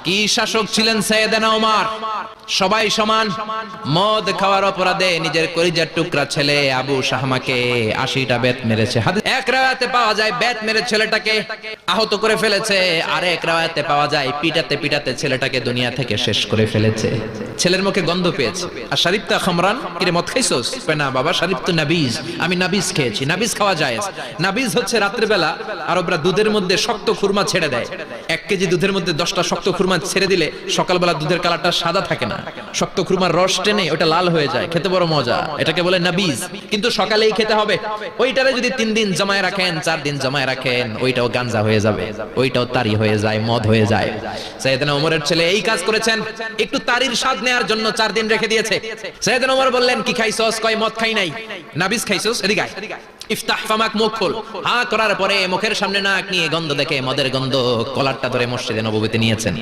কি শাসক ছিলেন সাইয়েদনা ওমর, সবাই সমান। মদ খাওয়ার অপরাধে নিজের কলিজার টুকরা ছেলে আবু শাহমাকে 80টা বেত মেরেছে। এক রাওয়ায়াতে পাওয়া যায় বেত মেরে ছেলেটাকে আহত করে ফেলেছে, আর এক রাওয়ায়াতে পাওয়া যায় পিটাতে পিটাতে ছেলেটাকে দুনিয়া থেকে শেষ করে ফেলেছে। ছেলের মুখে গন্ধ পেয়েছে। আর শরীফতা খামরান, কিরে মদ খাইছস? না বাবা, শরীফ তো নাবিজ, আমি নাবিজ খেয়েছি। নাবিজ খাওয়া যায়। নাবিজ হচ্ছে রাতের বেলা আরবরা দুধের মধ্যে শক্ত খুরমা ছেড়ে দেয়। 1 কেজি দুধের মধ্যে 10টা শক্ত খুরমা ছেড়ে দিলে সকালবেলা দুধের কালারটা সাদা থাকে না, শক্ত খুরমার রস টেনে ওটা লাল হয়ে যায়, খেতে বড় মজা। এটাকে বলে নাবিজ, কিন্তু সকালেই খেতে হবে। ওইটারে যদি 3 দিন জমায় রাখেন, 4 দিন জমায় রাখেন, ওইটাও গাঞ্জা হয়ে যাবে, ওইটাও তারি হয়ে যায়, মদ হয়ে যায়। সাইয়েদনা ওমরের ছেলে এই কাজ করেছেন, একটু তারির স্বাদ নেয়ার জন্য 4 দিন রেখে দিয়েছে। সাইয়েদনা ওমর বললেন, কি খাইছস? কয় মদ খাই নাই। নাবিজ খাইছস? এদিকে আয়, ইফতাহ ফামাক, মুখ খোল। হা করার পরে মুখের সামনে নাক নিয়ে গন্ধ দেখে মদের গন্ধ, কলারটা ধরে মসজিদে নববীতে নিয়েছেন।